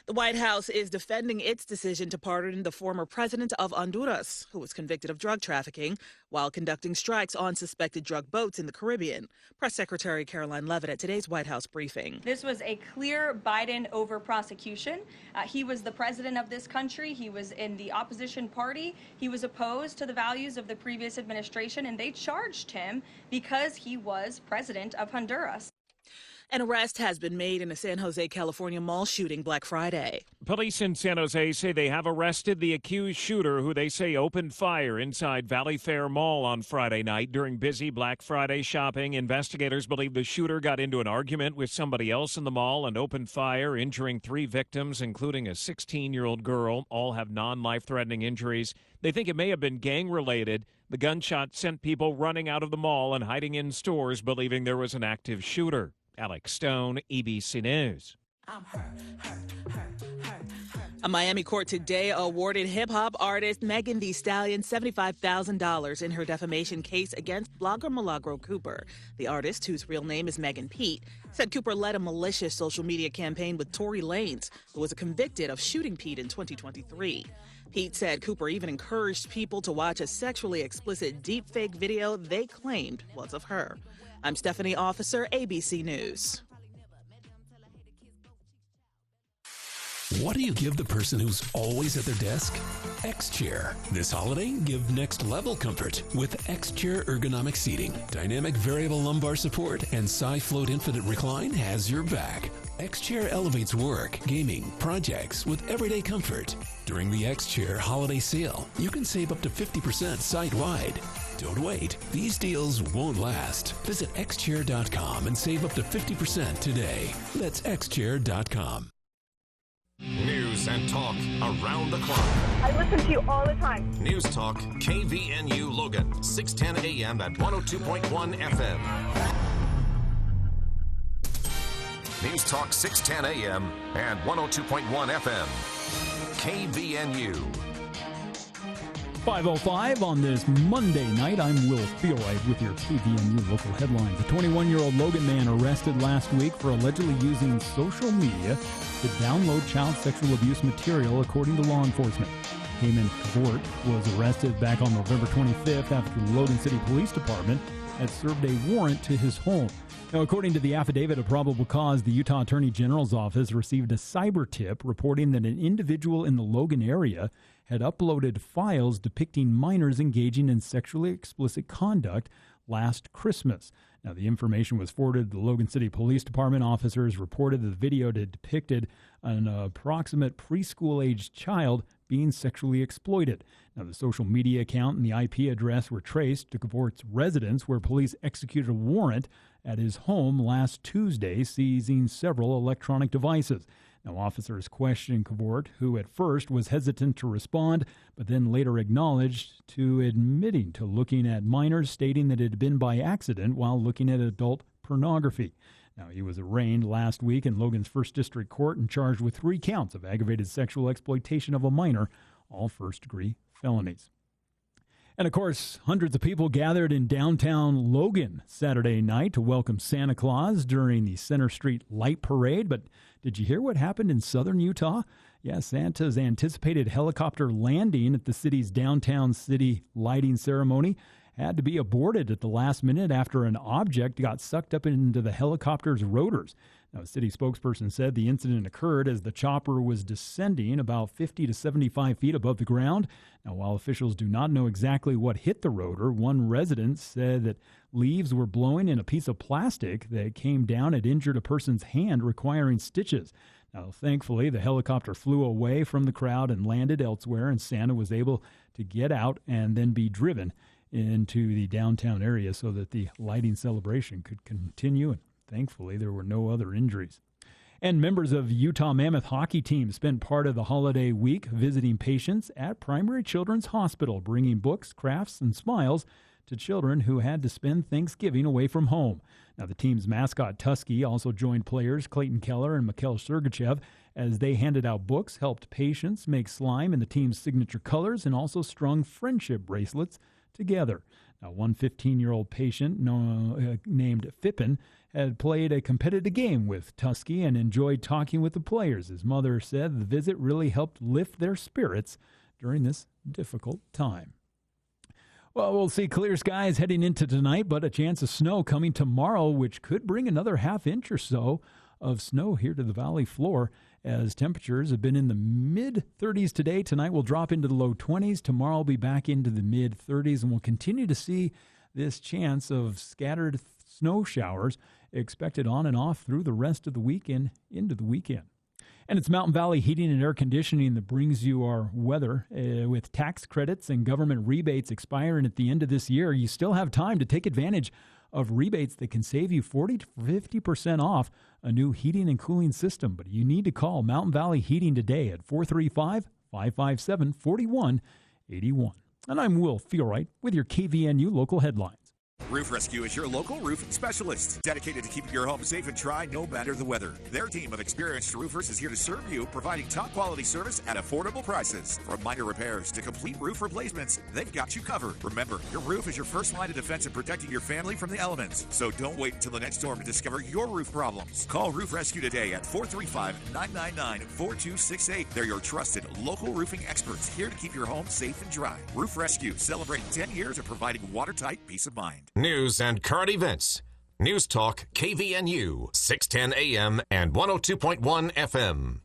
The White House is defending its decision to pardon the former president of Honduras, who was convicted of drug trafficking while conducting strikes on suspected drug boats in the Caribbean. Press Secretary Caroline Leavitt at today's White House briefing. This was a clear Biden over prosecution. He was the president of this country. He was in the opposition party. He was opposed to the values of the previous administration, and they charged him because he was president of Honduras. An arrest has been made in a San Jose, California mall shooting Black Friday. Police in San Jose say they have arrested the accused shooter who they say opened fire inside Valley Fair Mall on Friday night during busy Black Friday shopping. Investigators believe the shooter got into an argument with somebody else in the mall and opened fire, injuring 3 victims, including a 16-year-old girl. All have non-life-threatening injuries. They think it may have been gang-related. The gunshot sent people running out of the mall and hiding in stores, believing there was an active shooter. Alex Stone, ABC News. A Miami court today awarded hip-hop artist Megan Thee Stallion $75,000 in her defamation case against blogger Milagro Cooper. The artist, whose real name is Megan Pete, said Cooper led a malicious social media campaign with Tory Lanez, who was convicted of shooting Pete in 2023. Pete said Cooper even encouraged people to watch a sexually explicit deepfake video they claimed was of her. I'm Stephanie Officer, ABC News. What do you give the person who's always at their desk? X-Chair. This holiday, give next level comfort with X-Chair ergonomic seating. Dynamic variable lumbar support and SiFloat Infinite Recline has your back. X-Chair elevates work, gaming, projects with everyday comfort. During the X-Chair holiday sale, you can save up to 50% site-wide. Don't wait. These deals won't last. Visit xchair.com and save up to 50% today. That's xchair.com. News and talk around the clock. I listen to you all the time. News Talk KVNU Logan, 610 AM at 102.1 FM. News Talk 610 AM and 102.1 FM. KVNU. 5:05 on this Monday night. I'm Will Theorite with your KVNU local headlines. A 21-year-old Logan man arrested last week for allegedly using social media to download child sexual abuse material, according to law enforcement. Heyman Kavort was arrested back on November 25th after the Logan City Police Department had served a warrant to his home. Now, according to the affidavit of probable cause, the Utah Attorney General's office received a cyber tip reporting that an individual in the Logan area had uploaded files depicting minors engaging in sexually explicit conduct last Christmas. Now, the information was forwarded to the Logan City Police Department. Officers reported that the video had depicted an approximate preschool-aged child being sexually exploited. Now, the social media account and the IP address were traced to Cavort's residence, where police executed a warrant at his home last Tuesday, seizing several electronic devices. Now, officers questioned Cavort, who at first was hesitant to respond, but then later acknowledged to admitting to looking at minors, stating that it had been by accident while looking at adult pornography. Now, he was arraigned last week in Logan's First District Court and charged with 3 counts of aggravated sexual exploitation of a minor, all first-degree felonies. And, of course, hundreds of people gathered in downtown Logan Saturday night to welcome Santa Claus during the Center Street Light Parade. But did you hear what happened in southern Utah? Yeah, Santa's anticipated helicopter landing at the city's downtown city lighting ceremony had to be aborted at the last minute after an object got sucked up into the helicopter's rotors. Now, a city spokesperson said the incident occurred as the chopper was descending about 50 to 75 feet above the ground. Now, while officials do not know exactly what hit the rotor, one resident said that leaves were blowing in a piece of plastic that came down and injured a person's hand, requiring stitches. Now, thankfully, the helicopter flew away from the crowd and landed elsewhere, and Santa was able to get out and then be driven into the downtown area so that the lighting celebration could continue, and thankfully there were no other injuries. And members of Utah Mammoth hockey team spent part of the holiday week visiting patients at Primary Children's Hospital, bringing books, crafts, and smiles to children who had to spend Thanksgiving away from home. Now, the team's mascot, Tusky, also joined players Clayton Keller and Mikhail Sergachev as they handed out books, helped patients make slime in the team's signature colors, and also strung friendship bracelets together. Now, one 15-year-old patient named Fippen had played a competitive game with Tusky and enjoyed talking with the players. His mother said the visit really helped lift their spirits during this difficult time. Well, we'll see clear skies heading into tonight, but a chance of snow coming tomorrow, which could bring another half inch or so of snow here to the valley floor, as temperatures have been in the mid-30s today. Tonight will drop into the low 20s. Tomorrow will be back into the mid-30s, and we'll continue to see this chance of scattered snow showers expected on and off through the rest of the weekend into the weekend. And it's Mountain Valley Heating and Air Conditioning that brings you our weather. With tax credits and government rebates expiring at the end of this year, you still have time to take advantage of rebates that can save you 40 to 50% off a new heating and cooling system. But you need to call Mountain Valley Heating today at 435-557-4181. And I'm Will Feelright with your KVNU local headlines. Roof Rescue is your local roofing specialist, dedicated to keeping your home safe and dry no matter the weather. Their team of experienced roofers is here to serve you, providing top quality service at affordable prices. From minor repairs to complete roof replacements, they've got you covered. Remember, your roof is your first line of defense in protecting your family from the elements. So don't wait until the next storm to discover your roof problems. Call Roof Rescue today at 435-999-4268. They're your trusted local roofing experts, here to keep your home safe and dry. Roof Rescue, celebrating 10 years of providing watertight peace of mind. News and current events. News Talk KVNU, 610 AM and 102.1 FM.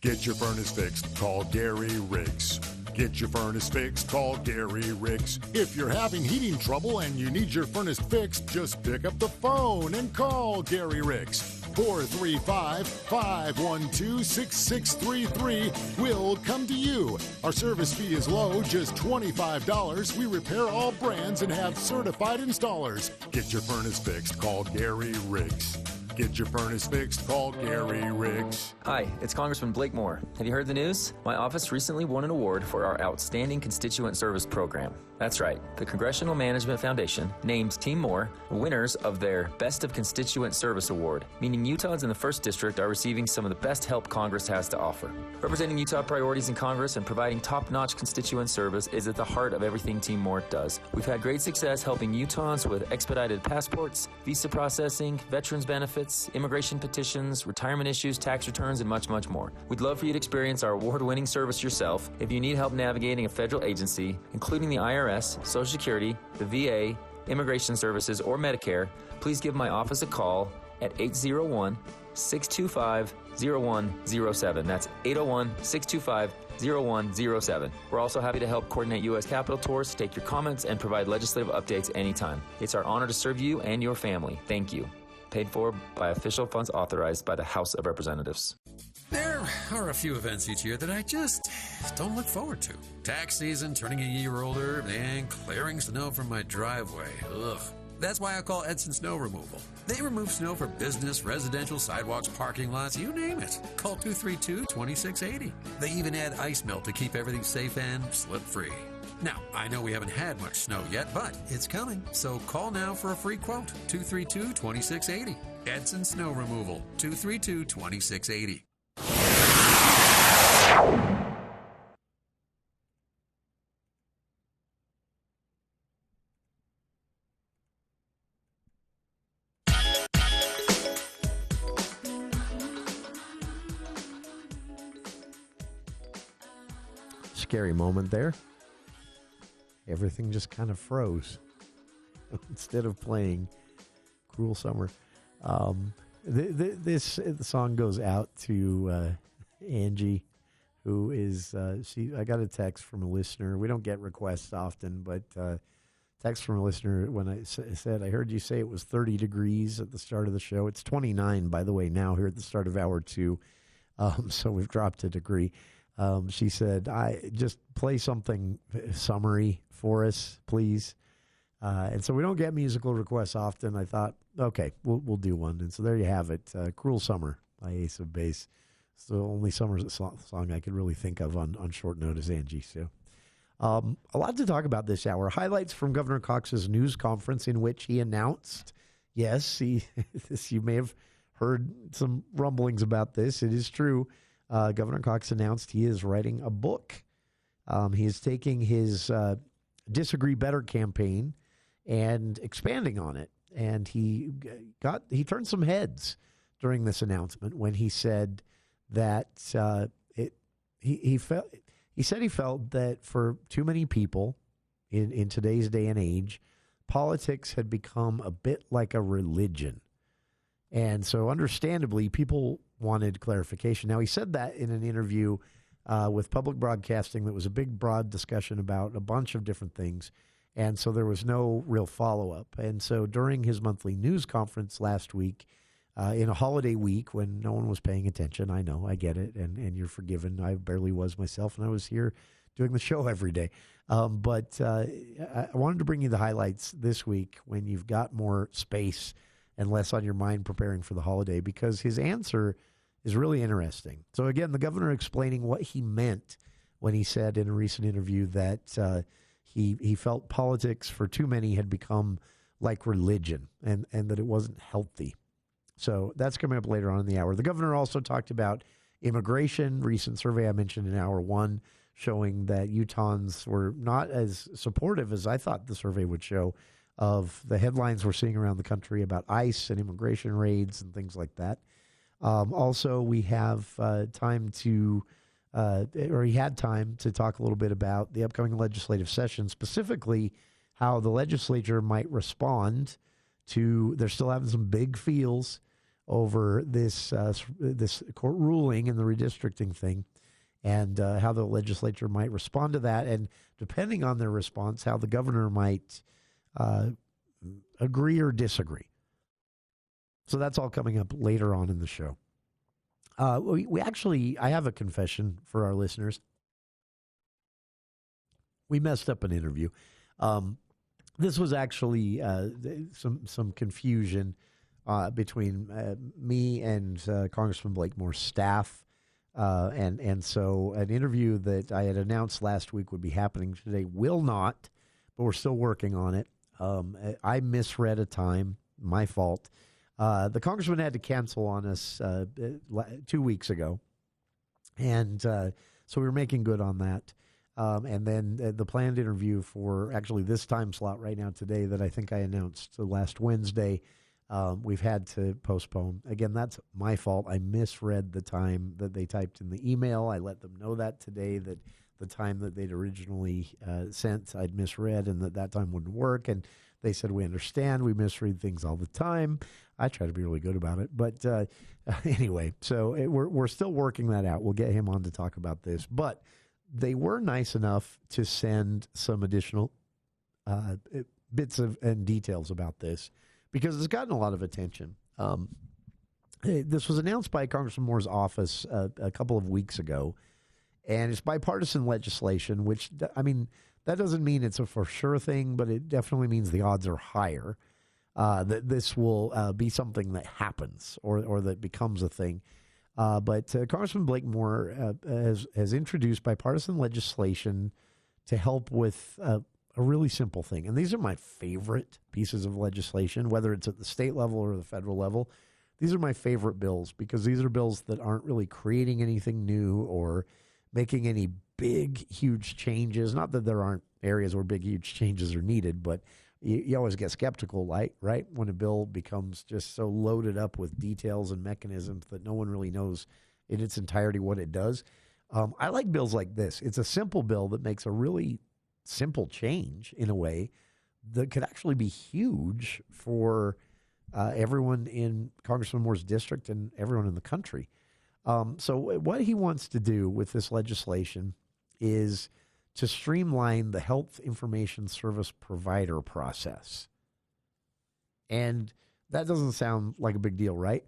Get your furnace fixed. Call Gary Riggs. Get your furnace fixed. Call Gary Riggs. If you're having heating trouble and you need your furnace fixed, just pick up the phone and call Gary Riggs. 435-512-6633. We'll come to you. Our service fee is low, just $25. We repair all brands and have certified installers. Get your furnace fixed. Call Gary Riggs. Get your furnace fixed. Call Gary Riggs. Hi, it's Congressman Blake Moore. Have you heard the news? My office recently won an award for our Outstanding Constituent Service Program. That's right. The Congressional Management Foundation named Team Moore winners of their Best of Constituent Service Award, meaning Utahns in the 1st District are receiving some of the best help Congress has to offer. Representing Utah priorities in Congress and providing top-notch constituent service is at the heart of everything Team Moore does. We've had great success helping Utahns with expedited passports, visa processing, veterans benefits, immigration petitions, retirement issues, tax returns, and much, much more. We'd love for you to experience our award-winning service yourself. If you need help navigating a federal agency, including the IRS, Social Security, the VA, Immigration Services, or Medicare, please give my office a call at 801-625-0107. That's 801-625-0107. We're also happy to help coordinate U.S. Capitol tours, take your comments, and provide legislative updates anytime. It's our honor to serve you and your family. Thank you. Paid for by official funds authorized by the House of Representatives. There are a few events each year that I just don't look forward to. Tax season, turning a year older, and clearing snow from my driveway. Ugh. That's why I call Edson Snow Removal. They remove snow for business, residential, sidewalks, parking lots, you name it. Call 232-2680. They even add ice melt to keep everything safe and slip-free. Now, I know we haven't had much snow yet, but it's coming. So call now for a free quote, 232-2680. Edson Snow Removal, 232-2680. Scary moment there. Everything just kind of froze instead of playing Cruel Summer. This song goes out to Angie, who is I got a text from a listener. We don't get requests often, but text from a listener when I said, I heard you say it was 30 degrees at the start of the show. It's 29, by the way, now here at the start of hour 2. So we've dropped a degree. She said, I just play something summery for us, please. And so we don't get musical requests often. I thought, okay, we'll do one. And so there you have it. Cruel Summer by Ace of Base. It's the only summer song I could really think of on short notice, Angie. So a lot to talk about this hour. Highlights from Governor Cox's news conference in which he announced, yes, you may have heard some rumblings about this. It is true. Governor Cox announced he is writing a book. He is taking his Disagree Better campaign and expanding on it. and he turned some heads during this announcement when he said that he felt that for too many people in today's day and age, politics had become a bit like a religion. And so understandably, people wanted clarification. Now, he said that in an interview with Public Broadcasting that was a big, broad discussion about a bunch of different things. And so there was no real follow-up. And so during his monthly news conference last week, in a holiday week when no one was paying attention, I know, I get it, and you're forgiven. I barely was myself, and I was here doing the show every day. But I wanted to bring you the highlights this week when you've got more space and less on your mind preparing for the holiday, because his answer is really interesting. So again, the governor explaining what he meant when he said in a recent interview that he felt politics for too many had become like religion and that it wasn't healthy. So that's coming up later on in the hour. The governor also talked about immigration. Recent survey I mentioned in hour one showing that Utahns were not as supportive as I thought the survey would show of the headlines we're seeing around the country about ICE and immigration raids and things like that. Also, we have time to, or he had time to talk a little bit about the upcoming legislative session, specifically how the legislature might respond to, they're still having some big feels over this court ruling and the redistricting thing, and how the legislature might respond to that, and depending on their response, how the governor might agree or disagree. So that's all coming up later on in the show. We actually, I have a confession for our listeners. We messed up an interview. This was actually some confusion between me and Congressman Blakemore's staff. And so an interview that I had announced last week would be happening today will not, but we're still working on it. I misread a time, my fault. The congressman had to cancel on us 2 weeks ago, and so we were making good on that. And then the planned interview for actually this time slot right now today that I think I announced last Wednesday, we've had to postpone. Again, that's my fault. I misread the time that they typed in the email. I let them know that today, that the time that they'd originally sent, I'd misread, and that time wouldn't work. And they said, we understand. We misread things all the time. I try to be really good about it. But anyway, so we're still working that out. We'll get him on to talk about this. But they were nice enough to send some additional bits and details about this, because it's gotten a lot of attention. This was announced by Congressman Moore's office a couple of weeks ago, and it's bipartisan legislation, which, I mean, that doesn't mean it's a for sure thing, but it definitely means the odds are higher that this will be something that happens or that becomes a thing. But Congressman Blakemore has introduced bipartisan legislation to help with a really simple thing. And these are my favorite pieces of legislation, whether it's at the state level or the federal level. These are my favorite bills because these are bills that aren't really creating anything new or making any big, huge changes. Not that there aren't areas where big, huge changes are needed, but you always get skeptical, right? When a bill becomes just so loaded up with details and mechanisms that no one really knows in its entirety what it does. I like bills like this. It's a simple bill that makes a really simple change in a way that could actually be huge for everyone in Congressman Moore's district and everyone in the country. So what he wants to do with this legislation is to streamline the health information service provider process. And that doesn't sound like a big deal, right?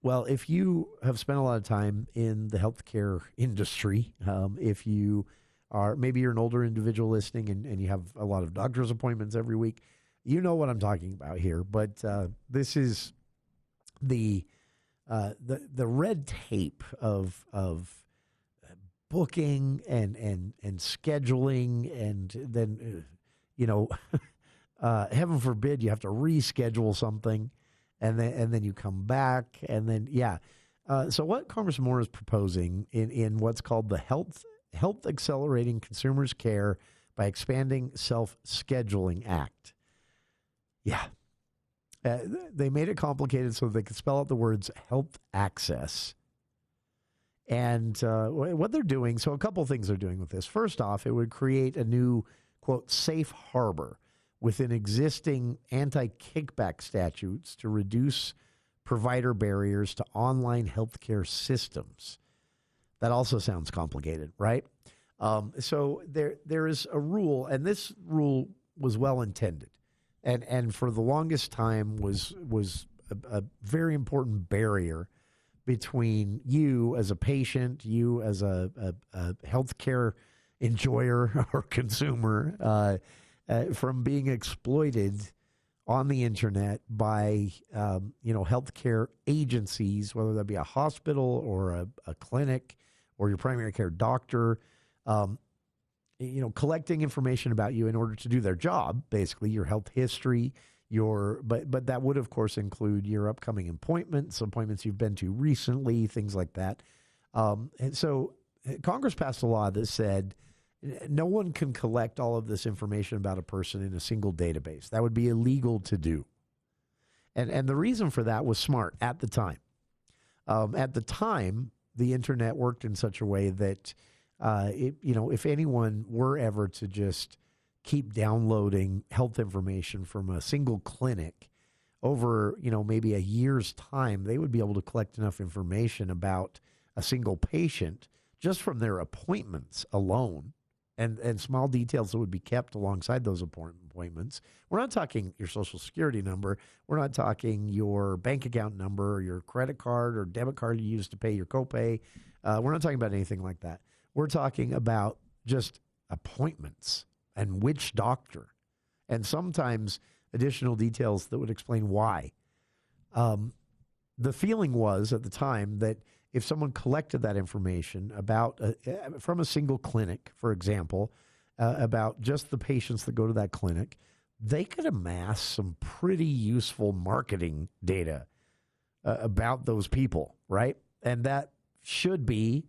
Well, if you have spent a lot of time in the healthcare industry, if you are, maybe you're an older individual listening and you have a lot of doctor's appointments every week, you know what I'm talking about here. But this is the red tape of booking and scheduling, and then heaven forbid you have to reschedule something, and then you come back, and then so what Congressman Moore is proposing in what's called the Health Accelerating Consumers Care by Expanding Self-Scheduling Act. Yeah. They made it complicated so they could spell out the words health access. And what they're doing, so a couple things they're doing with this. First off, it would create a new, quote, safe harbor within existing anti-kickback statutes to reduce provider barriers to online healthcare systems. That also sounds complicated, right? So there is a rule, and this rule was well intended, and for the longest time was a very important barrier between you as a patient, you as a healthcare enjoyer or consumer, from being exploited on the internet by healthcare agencies, whether that be a hospital or a clinic or your primary care doctor, collecting information about you in order to do their job, basically your health history, but that would of course include your upcoming appointments you've been to recently, things like that. And so Congress passed a law that said no one can collect all of this information about a person in a single database. That would be illegal to do. And the reason for that was smart at the time. At the time, the internet worked in such a way that if anyone were ever to just keep downloading health information from a single clinic over, maybe a year's time, they would be able to collect enough information about a single patient just from their appointments alone and small details that would be kept alongside those appointments. We're not talking your social security number. We're not talking your bank account number or your credit card or debit card you use to pay your copay. We're not talking about anything like that. We're talking about just appointments and which doctor, and sometimes additional details that would explain why. The feeling was at the time that if someone collected that information about from a single clinic, for example, about just the patients that go to that clinic, they could amass some pretty useful marketing data about those people, right? And that should be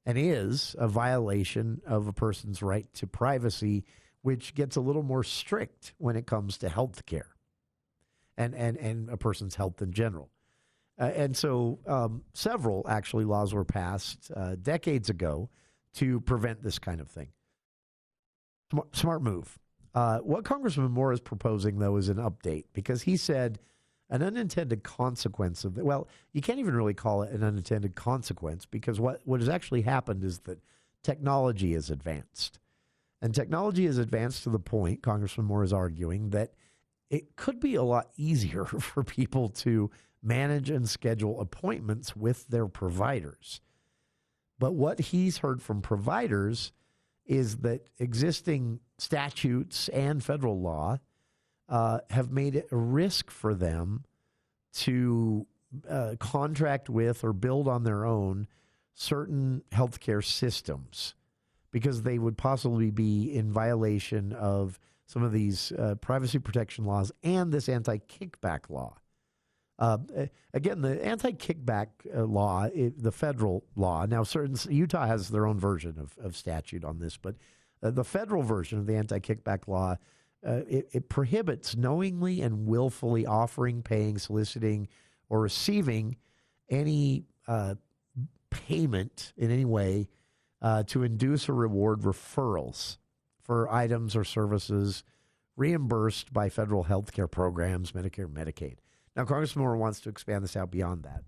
and is a violation of a person's right to privacy, which gets a little more strict when it comes to health care and a person's health in general. And so several, actually, laws were passed decades ago to prevent this kind of thing. Smart move. What Congressman Moore is proposing, though, is an update, because he said an unintended consequence of well, you can't even really call it an unintended consequence, because what has actually happened is that technology is advanced. And technology is advanced to the point, Congressman Moore is arguing, that it could be a lot easier for people to manage and schedule appointments with their providers. But what he's heard from providers is that existing statutes and federal law have made it a risk for them to contract with or build on their own certain healthcare systems, because they would possibly be in violation of some of these privacy protection laws and this anti-kickback law. Again, the anti-kickback law, the federal law, now Utah has their own version of statute on this, but the federal version of the anti-kickback law, it prohibits knowingly and willfully offering, paying, soliciting, or receiving any payment in any way to induce or reward referrals for items or services reimbursed by federal health care programs, Medicare, Medicaid. Now, Congressman Moore wants to expand this out beyond that.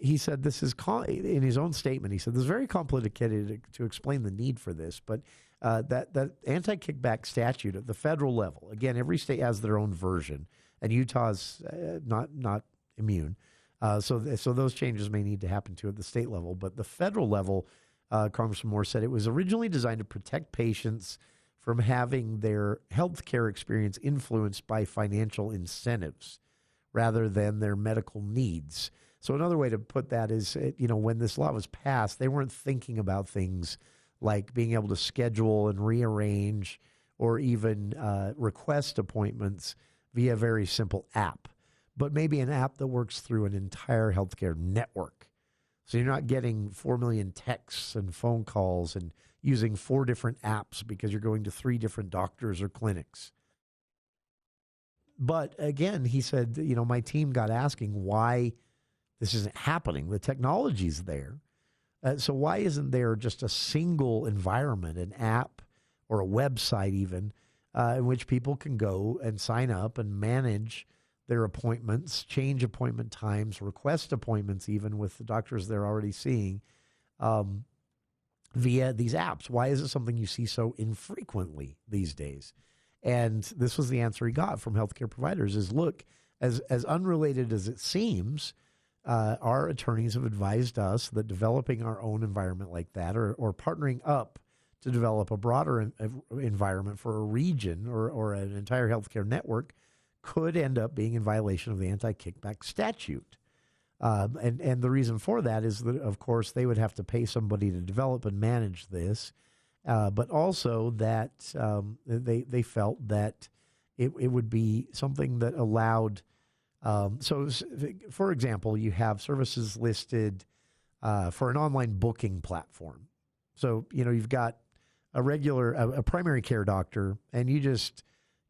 He said this is, in his own statement, he said this is very complicated to explain the need for this, but that anti-kickback statute at the federal level, again, every state has their own version, and Utah's not immune. So those changes may need to happen too at the state level. But the federal level, Congressman Moore said, it was originally designed to protect patients from having their health care experience influenced by financial incentives rather than their medical needs. So another way to put that is, when this law was passed, they weren't thinking about things like being able to schedule and rearrange or even request appointments via a very simple app, but maybe an app that works through an entire healthcare network. So you're not getting 4 million texts and phone calls and using 4 different apps because you're going to 3 different doctors or clinics. But again, he said, my team got asking why this isn't happening. The technology's there. So why isn't there just a single environment, an app or a website even, in which people can go and sign up and manage their appointments, change appointment times, request appointments even with the doctors they're already seeing via these apps? Why is it something you see so infrequently these days? And this was the answer he got from healthcare providers is, look, as unrelated as it seems, our attorneys have advised us that developing our own environment like that or partnering up to develop a broader environment for a region or an entire healthcare network could end up being in violation of the anti-kickback statute. And the reason for that is that, of course, they would have to pay somebody to develop and manage this, but also that they felt that it would be something that allowed. So, for example, you have services listed for an online booking platform. So, you've got a primary care doctor, and you just,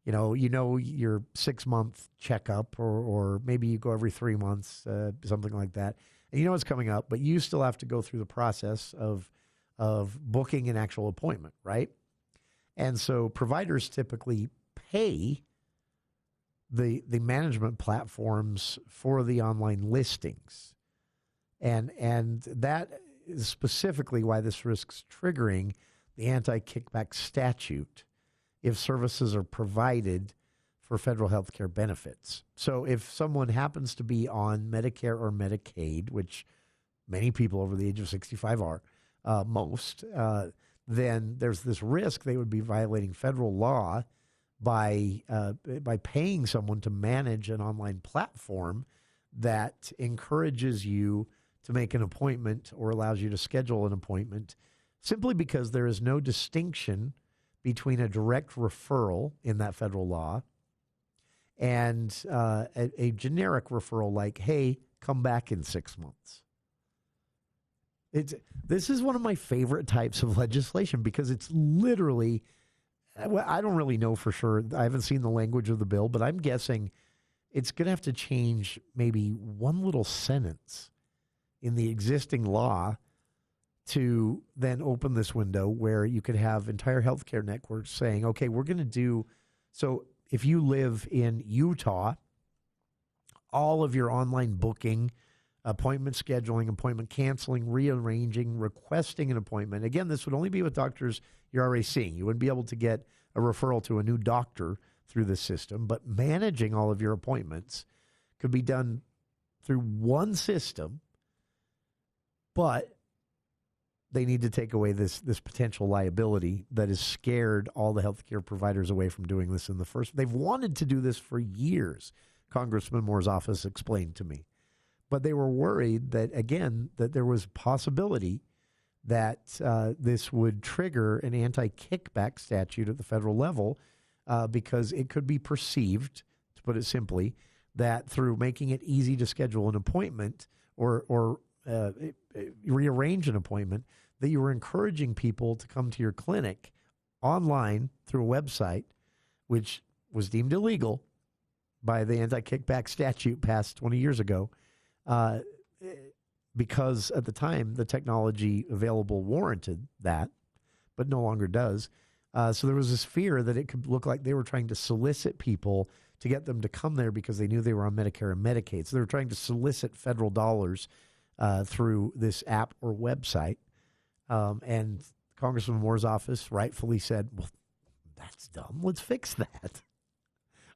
your 6-month checkup, or maybe you go every 3 months, something like that. And it's coming up, but you still have to go through the process of booking an actual appointment, right? And so providers typically pay the management platforms for the online listings. And that is specifically why this risks triggering the anti-kickback statute if services are provided for federal health care benefits. So if someone happens to be on Medicare or Medicaid, which many people over the age of 65 are, then there's this risk they would be violating federal law by paying someone to manage an online platform that encourages you to make an appointment or allows you to schedule an appointment simply because there is no distinction between a direct referral in that federal law and a generic referral like, hey, come back in 6 months. This is one of my favorite types of legislation because it's literally, I don't really know for sure. I haven't seen the language of the bill, but I'm guessing it's going to have to change maybe one little sentence in the existing law to then open this window where you could have entire healthcare networks saying, okay, we're going to do, so if you live in Utah, all of your online booking, appointment scheduling, appointment canceling, rearranging, requesting an appointment. Again, this would only be with doctors you're already seeing. You wouldn't be able to get a referral to a new doctor through this system, but managing all of your appointments could be done through one system, but they need to take away this potential liability that has scared all the healthcare providers away from doing this in the first. They've wanted to do this for years, Congressman Moore's office explained to me. But they were worried that, again, that there was possibility that this would trigger an anti-kickback statute at the federal level because it could be perceived, to put it simply, that through making it easy to schedule an appointment or rearrange an appointment, that you were encouraging people to come to your clinic online through a website, which was deemed illegal by the anti-kickback statute passed 20 years ago, because at the time the technology available warranted that, but no longer does. So there was this fear that it could look like they were trying to solicit people to get them to come there because they knew they were on Medicare and Medicaid. So they were trying to solicit federal dollars through this app or website. And Congressman Moore's office rightfully said, well, that's dumb. Let's fix that.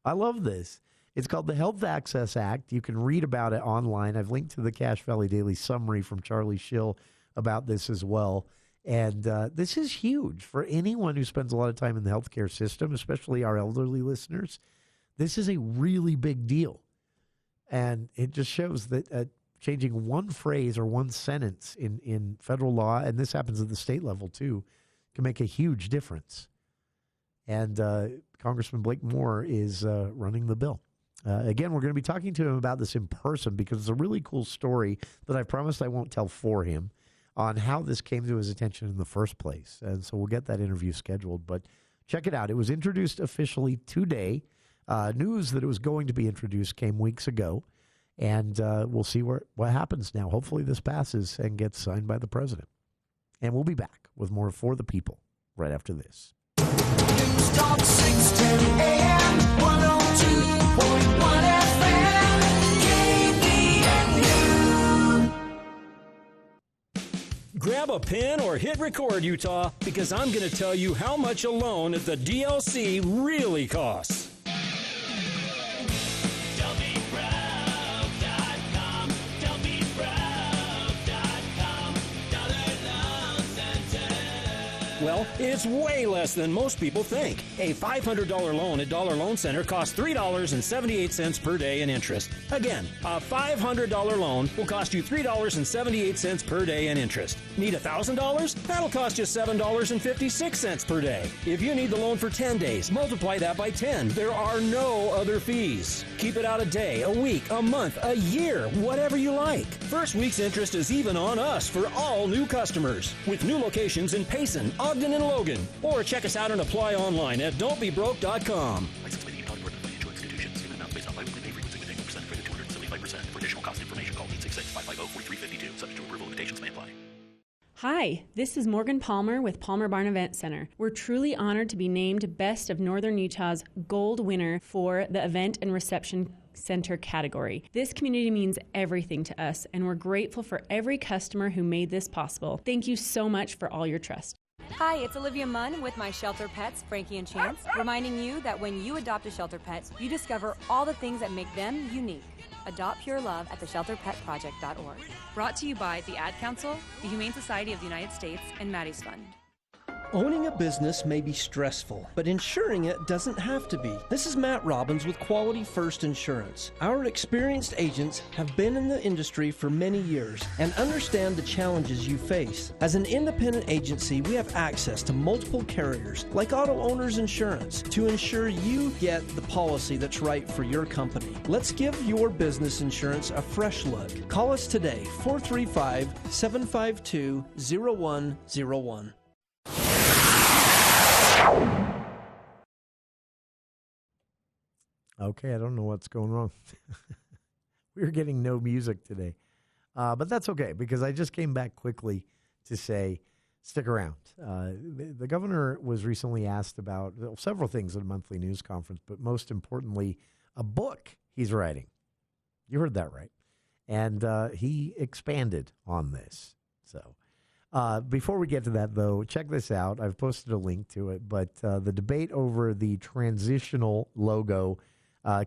I love this. It's called the Health Access Act. You can read about it online. I've linked to the Cache Valley Daily summary from Charlie Schill about this as well. And this is huge for anyone who spends a lot of time in the healthcare system, especially our elderly listeners. This is a really big deal. And it just shows that changing one phrase or one sentence in federal law, and this happens at the state level too, can make a huge difference. And Congressman Blake Moore is running the bill. Again, we're going to be talking to him about this in person because it's a really cool story that I promised I won't tell for him on how this came to his attention in the first place. And so we'll get that interview scheduled. But check it out. It was introduced officially today News that it was going to be introduced came weeks ago, and we'll see what happens now. Hopefully this passes and gets signed by the president. And we'll be back with more For the People right after this. News Talk 610 AM, 102.1 FM, KVNU. Grab a pen or hit record, Utah, because I'm going to tell you how much a loan at the DLC really costs. Well, it's way less than most people think. A $500 loan at Dollar Loan Center costs $3.78 per day in interest. Again, a $500 loan will cost you $3.78 per day in interest. Need $1,000? That'll cost you $7.56 per day. If you need the loan for 10 days, multiply that by 10. There are no other fees. Keep it out a day, a week, a month, a year, whatever you like. First week's interest is even on us for all new customers. With new locations in Payson, Ogden, and Logan. Or check us out and apply online at don'tbebroke.com. Licensed by the Utah Department of Financial Institutions. Given amount based on biweekly pay frequency with annual percent for the 275%. For additional cost information, call 866-550-4352. Subject to approval, limitations may apply. Hi, this is Morgan Palmer with Palmer Barn Event Center. We're truly honored to be named Best of Northern Utah's Gold winner for the Event and Reception Center category. This community means everything to us, and we're grateful for every customer who made this possible. Thank you so much for all your trust. Hi, it's Olivia Munn with my shelter pets, Frankie and Chance, reminding you that when you adopt a shelter pet, you discover all the things that make them unique. Adopt pure love at theshelterpetproject.org. Brought to you by the Ad Council, the Humane Society of the United States, and Maddie's Fund. Owning a business may be stressful, but insuring it doesn't have to be. This is Matt Robbins with Quality First Insurance. Our experienced agents have been in the industry for many years and understand the challenges you face. As an independent agency, we have access to multiple carriers, like Auto Owners Insurance, to ensure you get the policy that's right for your company. Let's give your business insurance a fresh look. Call us today, 435-752-0101. Okay, I don't know what's going wrong. We're getting no music today. But that's okay, because I just came back quickly to say, stick around. The governor was recently asked about several things at a monthly news conference, but most importantly, a book he's writing. You heard that right. And he expanded on this. So before we get to that, though, check this out. I've posted a link to it, but the debate over the transitional logo,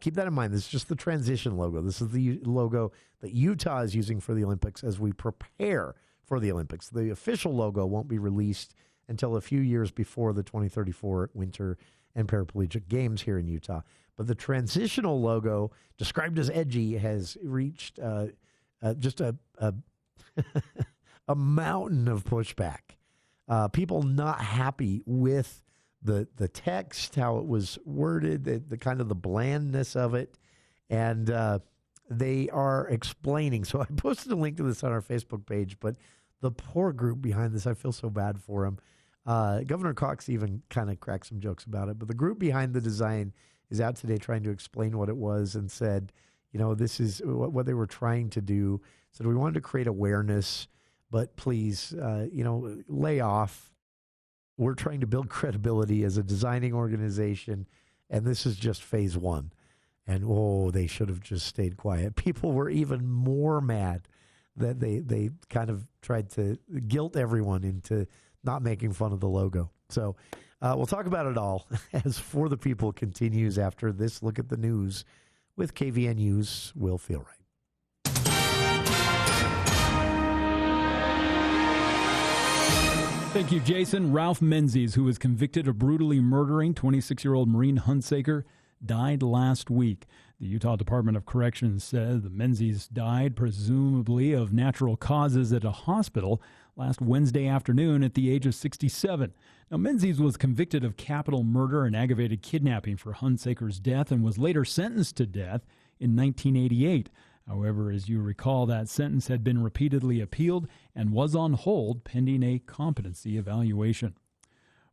keep that in mind. This is just the transition logo. This is the logo that Utah is using for the Olympics as we prepare for the Olympics. The official logo won't be released until a few years before the 2034 Winter and Paraplegic Games here in Utah. But the transitional logo, described as edgy, has reached just a mountain of pushback. People not happy with the text, how it was worded, the kind of the blandness of it, and they are explaining. So I posted a link to this on our Facebook page, but the poor group behind this, I feel so bad for them. Governor Cox even kind of cracked some jokes about it, but the group behind the design is out today trying to explain what it was and said, you know, this is what they were trying to do. Said we wanted to create awareness, but please, lay off. We're trying to build credibility as a designing organization, and this is just phase one. And, they should have just stayed quiet. People were even more mad that they kind of tried to guilt everyone into not making fun of the logo. So we'll talk about it all as For the People continues after this look at the news with KVNU's Will Feel Right. Thank you, Jason. Ralph Menzies, who was convicted of brutally murdering 26-year-old Maureen Hunsaker, died last week. The Utah Department of Corrections said the Menzies died presumably of natural causes at a hospital last Wednesday afternoon at the age of 67. Now, Menzies was convicted of capital murder and aggravated kidnapping for Hunsaker's death and was later sentenced to death in 1988. However, as you recall, that sentence had been repeatedly appealed and was on hold pending a competency evaluation.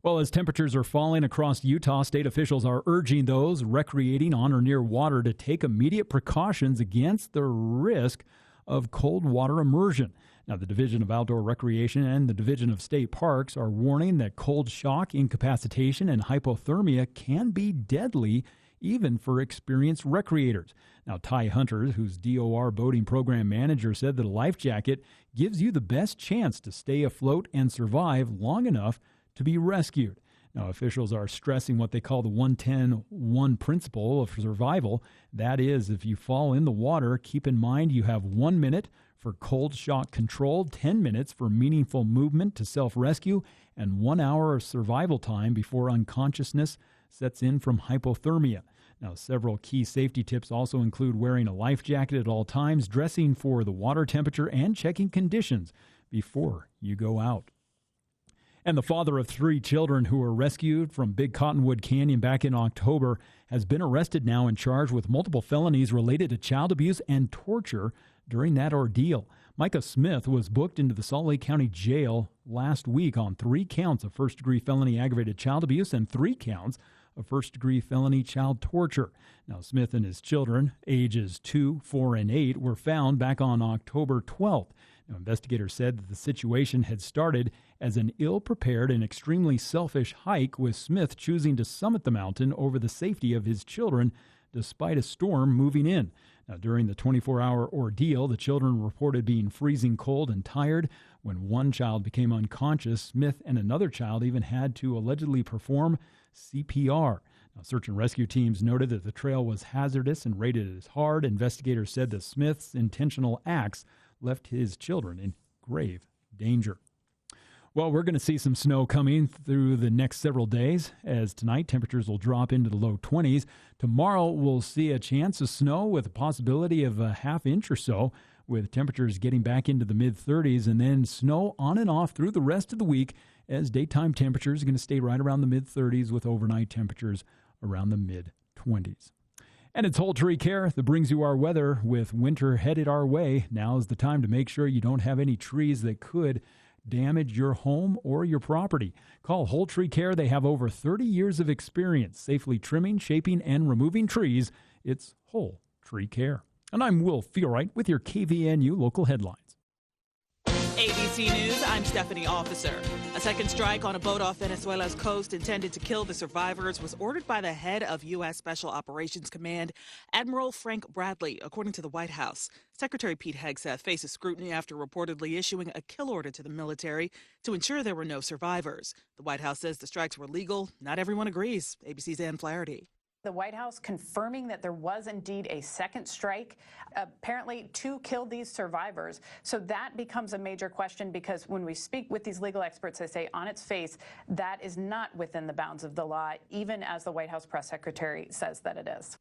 Well, as temperatures are falling across Utah, state officials are urging those recreating on or near water to take immediate precautions against the risk of cold water immersion. Now, the Division of Outdoor Recreation and the Division of State Parks are warning that cold shock, incapacitation, and hypothermia can be deadly even for experienced recreators. Now, Ty Hunter, who's DOR boating program manager, said that a life jacket gives you the best chance to stay afloat and survive long enough to be rescued. Now, officials are stressing what they call the 1-10-1 principle of survival. That is, if you fall in the water, keep in mind you have 1 minute for cold shock control, 10 minutes for meaningful movement to self-rescue, and 1 hour of survival time before unconsciousness sets in from hypothermia. Now, several key safety tips also include wearing a life jacket at all times, dressing for the water temperature, and checking conditions before you go out. And the father of 3 children who were rescued from Big Cottonwood Canyon back in October has been arrested now and charged with multiple felonies related to child abuse and torture during that ordeal. Micah Smith was booked into the Salt Lake County Jail last week on 3 counts of first-degree felony aggravated child abuse and 3 counts of first-degree felony child torture. Now, Smith and his children, ages 2, 4, and 8, were found back on October 12th. Now, investigators said that the situation had started as an ill-prepared and extremely selfish hike, with Smith choosing to summit the mountain over the safety of his children despite a storm moving in. Now, during the 24-hour ordeal, the children reported being freezing cold and tired. When one child became unconscious, Smith and another child even had to allegedly perform CPR. Now, search and rescue teams noted that the trail was hazardous and rated as hard. Investigators said that Smith's intentional acts left his children in grave danger. Well, we're going to see some snow coming through the next several days, as tonight temperatures will drop into the low 20s. Tomorrow we'll see a chance of snow with a possibility of a half inch or so, with temperatures getting back into the mid-30s, and then snow on and off through the rest of the week, as daytime temperatures are going to stay right around the mid-30s with overnight temperatures around the mid-20s. And it's Whole Tree Care that brings you our weather. With winter headed our way, now is the time to make sure you don't have any trees that could damage your home or your property. Call Whole Tree Care. They have over 30 years of experience safely trimming, shaping, and removing trees. It's Whole Tree Care. And I'm Will Feelwright with your KVNU local headlines. ABC News, I'm Stephanie Officer. A second strike on a boat off Venezuela's coast intended to kill the survivors was ordered by the head of U.S. Special Operations Command, Admiral Frank Bradley, according to the White House. Secretary Pete Hegseth faces scrutiny after reportedly issuing a kill order to the military to ensure there were no survivors. The White House says the strikes were legal. Not everyone agrees. ABC's Ann Flaherty. The White House confirming that there was indeed a second strike. Apparently, 2 killed these survivors. So that becomes a major question, because when we speak with these legal experts, they say on its face that is not within the bounds of the law, even as the White House press secretary says that it is.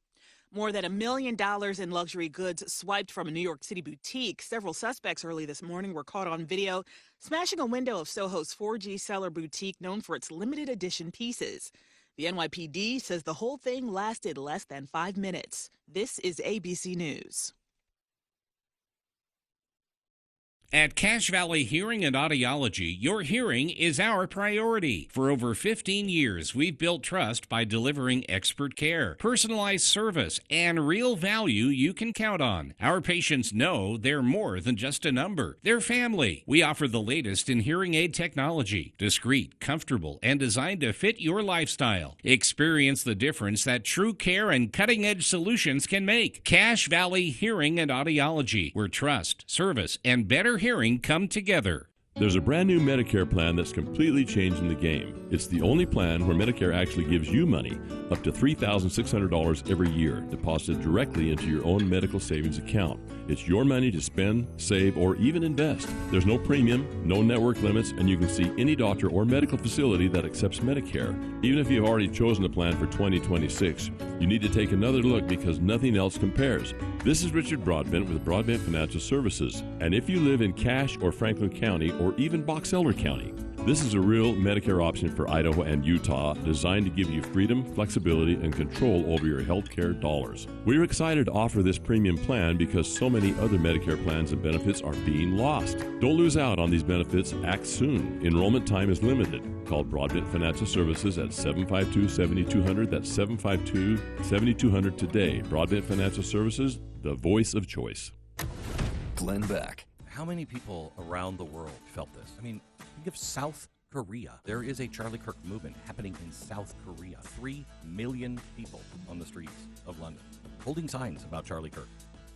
More than $1 million in luxury goods swiped from a New York City boutique. Several suspects early this morning were caught on video smashing a window of Soho's 4G Cellar boutique, known for its limited edition pieces. The NYPD says the whole thing lasted less than 5 minutes. This is ABC News. At Cache Valley Hearing and Audiology, your hearing is our priority. For over 15 years, we've built trust by delivering expert care, personalized service, and real value you can count on. Our patients know they're more than just a number. They're family. We offer the latest in hearing aid technology, discreet, comfortable, and designed to fit your lifestyle. Experience the difference that true care and cutting-edge solutions can make. Cache Valley Hearing and Audiology, where trust, service, and better hearing come together. There's a brand new Medicare plan that's completely changing the game. It's the only plan where Medicare actually gives you money, up to $3,600 every year, deposited directly into your own medical savings account. It's your money to spend, save, or even invest. There's no premium, no network limits, and you can see any doctor or medical facility that accepts Medicare. Even if you've already chosen a plan for 2026, you need to take another look, because nothing else compares. This is Richard Broadbent with Broadbent Financial Services, and if you live in Cache or Franklin County, or even Box Elder County, This is a real Medicare option for Idaho and Utah, designed to give you freedom, flexibility, and control over your healthcare dollars. We're excited to offer this premium plan because so many other Medicare plans and benefits are being lost. Don't lose out on these benefits. Act soon. Enrollment time is limited. Call Broadbent Financial Services at 752-7200. That's 752-7200 today. Broadbent Financial Services, the voice of choice. Glenn Beck. How many people around the world felt this? I mean, think of South Korea. There is a Charlie Kirk movement happening in South Korea. 3 million people on the streets of London holding signs about Charlie Kirk.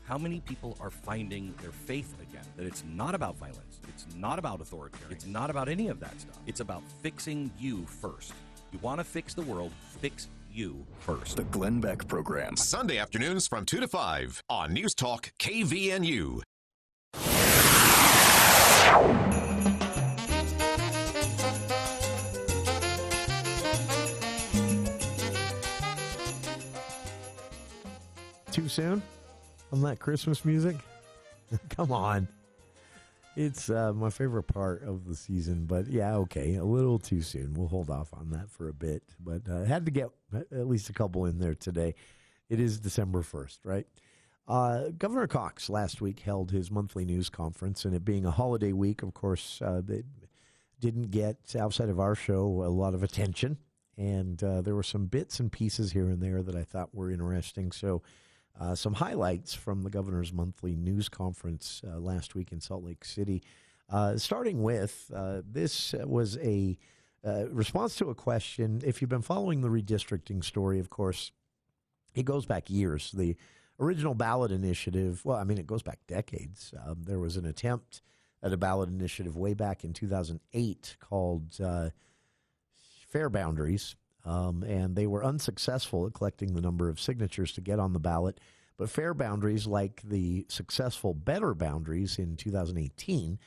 How many people are finding their faith again? That it's not about violence. It's not about authoritarian. It's not about any of that stuff. It's about fixing you first. You want to fix the world, fix you first. The Glenn Beck Program. Sunday afternoons from 2 to 5 on News Talk KVNU. Too soon on that Christmas music? Come on. It's my favorite part of the season, but yeah, okay, a little too soon. We'll hold off on that for a bit, but had to get at least a couple in there today. It is December 1st, right? Governor Cox last week held his monthly news conference, and it being a holiday week, of course, it didn't get, outside of our show, a lot of attention, and there were some bits and pieces here and there that I thought were interesting, so some highlights from the governor's monthly news conference last week in Salt Lake City. Starting with, this was a response to a question. If you've been following the redistricting story, of course, it goes back years. The original ballot initiative, well, I mean, it goes back decades. There was an attempt at a ballot initiative way back in 2008 called Fair Boundaries. And they were unsuccessful at collecting the number of signatures to get on the ballot. But Fair Boundaries, like the successful Better Boundaries in 2018,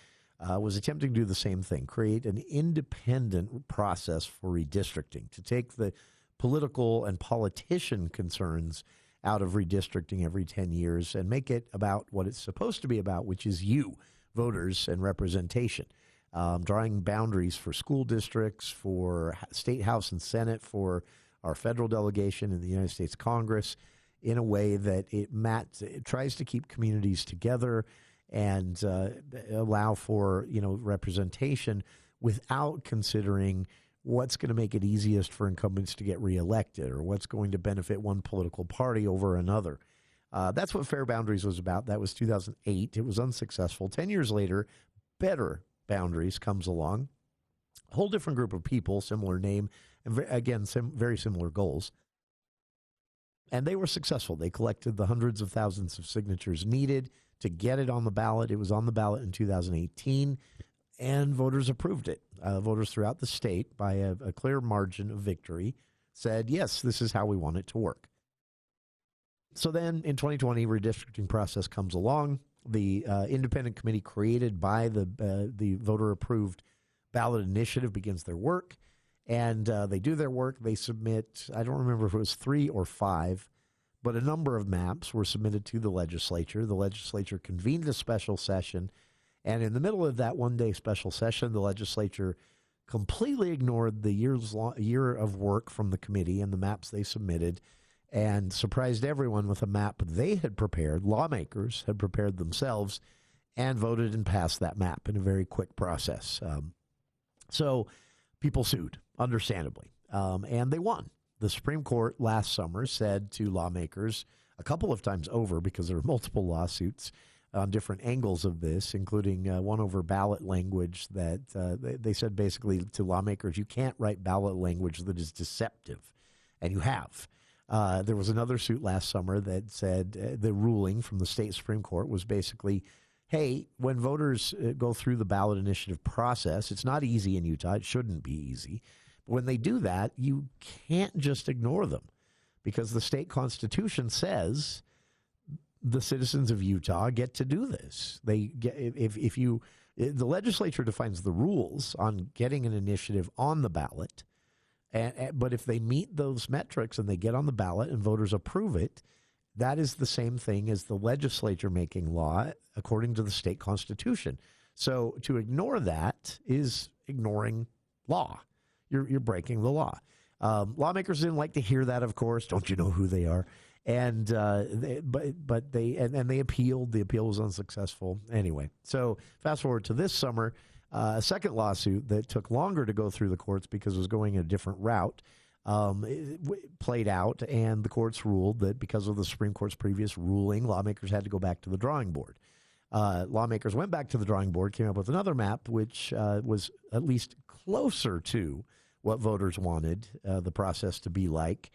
was attempting to do the same thing, create an independent process for redistricting, to take the political and politician concerns out of redistricting every 10 years and make it about what it's supposed to be about, which is you, voters, and representation. Drawing boundaries for school districts, for state house and Senate, for our federal delegation in the United States Congress, in a way that it tries to keep communities together and allow for representation without considering what's going to make it easiest for incumbents to get reelected or what's going to benefit one political party over another. That's what Fair Boundaries was about. That was 2008. It was unsuccessful. 10 years later, Better Boundaries comes along, a whole different group of people, similar name, and again, very similar goals. And they were successful. They collected the hundreds of thousands of signatures needed to get it on the ballot. It was on the ballot in 2018, and voters approved it. Voters throughout the state, by a clear margin of victory, said, yes, this is how we want it to work. So then in 2020, redistricting process comes along. The independent committee created by the voter-approved ballot initiative begins their work, and they do their work. They submit, I don't remember if it was 3 or 5, but a number of maps were submitted to the legislature. The legislature convened a special session, and in the middle of that one-day special session, the legislature completely ignored the year of work from the committee and the maps they submitted, and surprised everyone with a map they had prepared, lawmakers had prepared themselves, and voted and passed that map in a very quick process. So people sued, understandably, and they won. The Supreme Court last summer said to lawmakers a couple of times over, because there were multiple lawsuits on different angles of this, including one over ballot language, that they said basically to lawmakers, you can't write ballot language that is deceptive, and you have. There was another suit last summer that said the ruling from the state Supreme Court was basically, hey, when voters go through the ballot initiative process, it's not easy in Utah. It shouldn't be easy. But when they do that, you can't just ignore them, because the state constitution says the citizens of Utah get to do this. They get, the legislature defines the rules on getting an initiative on the ballot. But if they meet those metrics and they get on the ballot and voters approve it, that is the same thing as the legislature making law according to the state constitution. So to ignore that is ignoring law. You're breaking the law. Lawmakers didn't like to hear that, of course. Don't you know who they are? And they appealed. The appeal was unsuccessful. Anyway, so fast forward to this summer, a second lawsuit that took longer to go through the courts because it was going a different route played out, and the courts ruled that because of the Supreme Court's previous ruling, lawmakers had to go back to the drawing board. Lawmakers went back to the drawing board, came up with another map, which was at least closer to what voters wanted the process to be like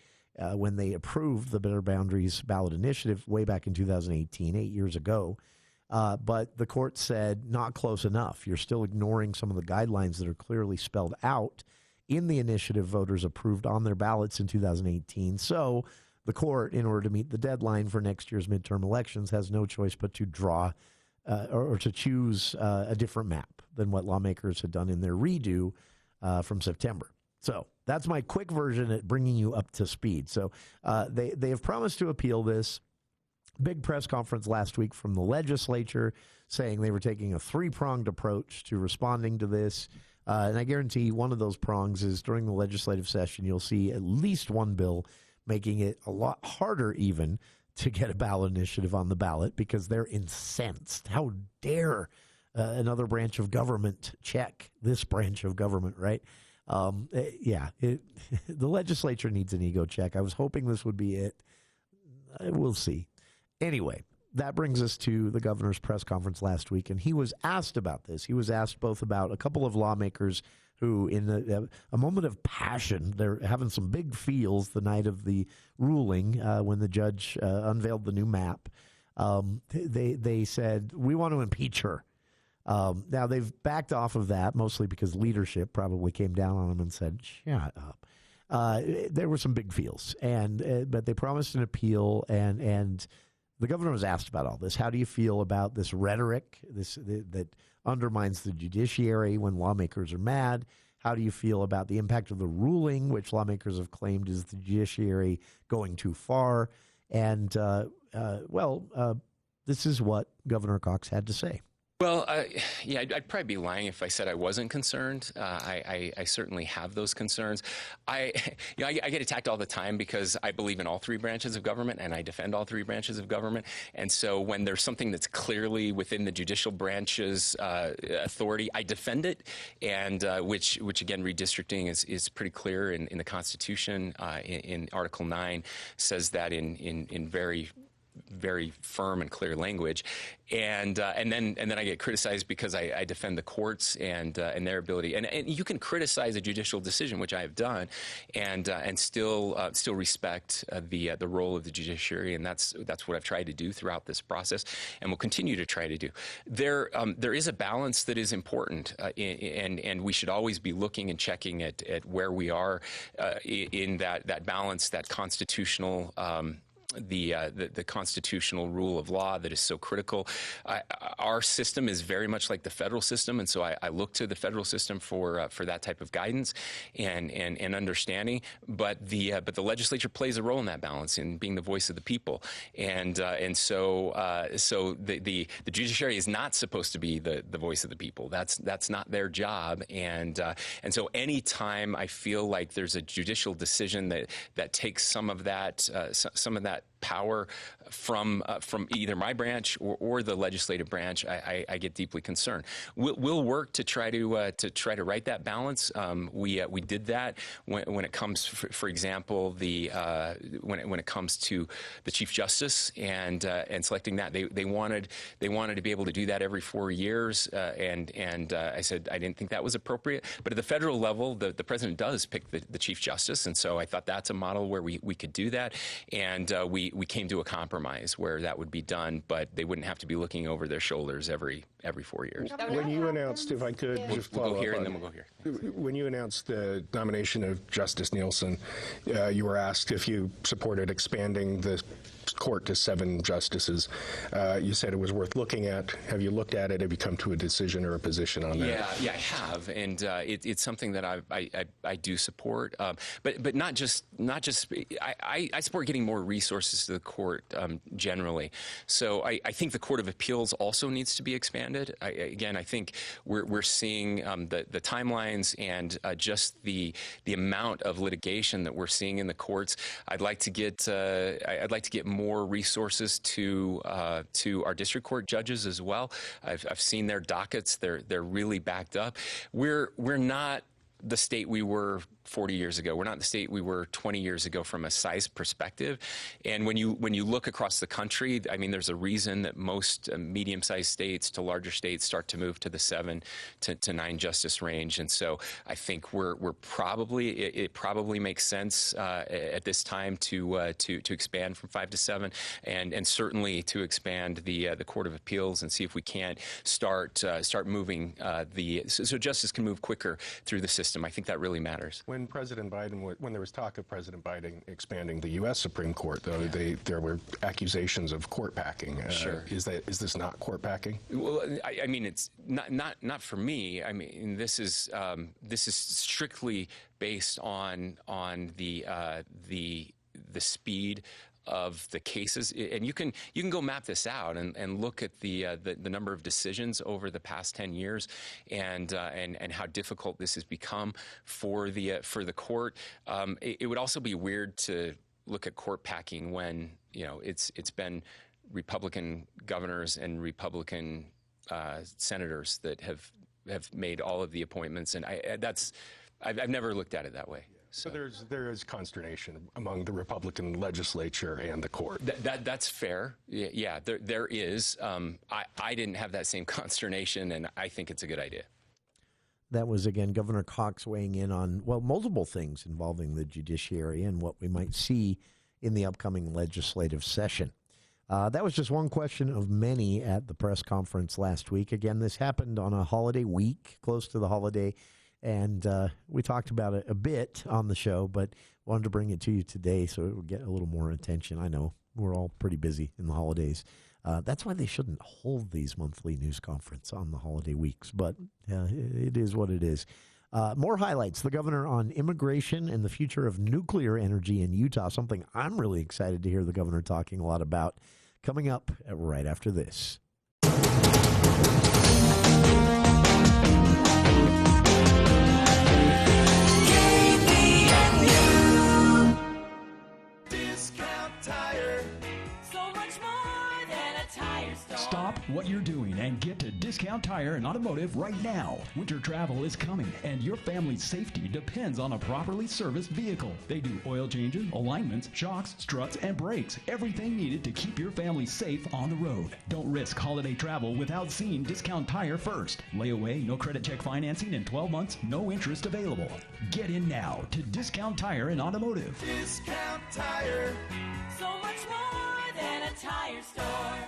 when they approved the Better Boundaries ballot initiative way back in 2018, 8 years ago. But the court said, not close enough. You're still ignoring some of the guidelines that are clearly spelled out in the initiative voters approved on their ballots in 2018. So the court, in order to meet the deadline for next year's midterm elections, has no choice but to draw or to choose a different map than what lawmakers had done in their redo from September. So that's my quick version at bringing you up to speed. So they have promised to appeal this. Big press conference last week from the legislature saying they were taking a three-pronged approach to responding to this. And I guarantee one of those prongs is during the legislative session, you'll see at least one bill making it a lot harder even to get a ballot initiative on the ballot because they're incensed. How dare another branch of government check this branch of government, right? The legislature needs an ego check. I was hoping this would be it. We'll see. Anyway, that brings us to the governor's press conference last week, and he was asked about this. He was asked both about a couple of lawmakers who, in a moment of passion, they're having some big feels the night of the ruling when the judge unveiled the new map. They said, we want to impeach her. Now, they've backed off of that, mostly because leadership probably came down on them and said, shut up. There were some big feels, but they promised an appeal, and the governor was asked about all this. How do you feel about this rhetoric that undermines the judiciary when lawmakers are mad? How do you feel about the impact of the ruling, which lawmakers have claimed is the judiciary going too far? And, this is what Governor Cox had to say. Well, I'd probably be lying if I said I wasn't concerned. I certainly have those concerns. I get attacked all the time because I believe in all three branches of government and I defend all three branches of government. And so when there's something that's clearly within the judicial branch's authority, I defend it. And which again, redistricting is pretty clear in the Constitution. In Article 9 says that in very firm and clear language, and then I get criticized because I defend the courts and their ability. And you can criticize a judicial decision, which I have done, and still respect the role of the judiciary, and that's what I've tried to do throughout this process, and will continue to try to do. There is a balance that is important, and we should always be looking and checking at where we are in that balance, that constitutional. The constitutional rule of law that is so critical. Our system is very much like the federal system, and so I look to the federal system for that type of guidance and understanding. But the legislature plays a role in that balance in being the voice of the people, and so the judiciary is not supposed to be the voice of the people. That's not their job, and so anytime I feel like there's a judicial decision that takes some of that power from either my branch or the legislative branch, I get deeply concerned. We'll work to try to right that balance. We did that when it comes, for example, when it comes to the Chief Justice and selecting that. They wanted to be able to do that every 4 years, and I said I didn't think that was appropriate. But at the federal level, the president does pick the Chief Justice, and so I thought that's a model where we could do that, and we came to a compromise where that would be done, but they wouldn't have to be looking over their shoulders every 4 years. When you announced, if I could just follow we'll go here up and then we'll go here. When you announced the nomination of Justice Nielsen, you were asked if you supported expanding the court to 7 justices. You said it was worth looking at. Have you looked at it? Have you come to a decision or a position on that? Yeah, I have, and it's something that I do support. But not just I support getting more resources to the court generally. So I think the Court of Appeals also needs to be expanded. I think we're seeing the timelines and just the amount of litigation that we're seeing in the courts. I'd like to get more resources to our district court judges as well. I've seen their dockets; they're really backed up. We're not the state we were 40 years ago. We're not the state we were 20 years ago from a size perspective. And when you look across the country, I mean, there's a reason that most medium-sized states to larger states start to move to the 7 to 9 justice range. And so I think it probably makes sense at this time to expand from 5 to 7, and certainly to expand the Court of Appeals and see if we can't start moving so justice can move quicker through the system. I think that really matters. When President Biden, when there was talk of President Biden expanding the U.S. Supreme Court, though, there were accusations of court packing. Sure. Is this not court packing? Well, I mean, it's not for me. I mean, this is strictly based on the speed of the cases, and you can go map this out and look at the number of decisions over the past 10 years, and how difficult this has become for the court. It would also be weird to look at court packing when it's been Republican governors and Republican senators that have made all of the appointments, and I've never looked at it that way. So there is consternation among the Republican legislature and the court. That's fair. Yeah, there is. I didn't have that same consternation, and I think it's a good idea. That was, again, Governor Cox weighing in on, multiple things involving the judiciary and what we might see in the upcoming legislative session. That was just one question of many at the press conference last week. Again, this happened on a holiday week, close to the holiday. And we talked about it a bit on the show, but wanted to bring it to you today so it would get a little more attention. I know we're all pretty busy in the holidays. That's why they shouldn't hold these monthly news conferences on the holiday weeks, but it is what it is. More highlights. The governor on immigration and the future of nuclear energy in Utah, something I'm really excited to hear the governor talking a lot about, coming up right after this. Stop what you're doing and get to Discount Tire and Automotive right now. Winter travel is coming, and your family's safety depends on a properly serviced vehicle. They do oil changes, alignments, shocks, struts, and brakes. Everything needed to keep your family safe on the road. Don't risk holiday travel without seeing Discount Tire first. Layaway, no credit check financing, in 12 months, no interest available. Get in now to Discount Tire and Automotive. Discount Tire. So much more than a tire store.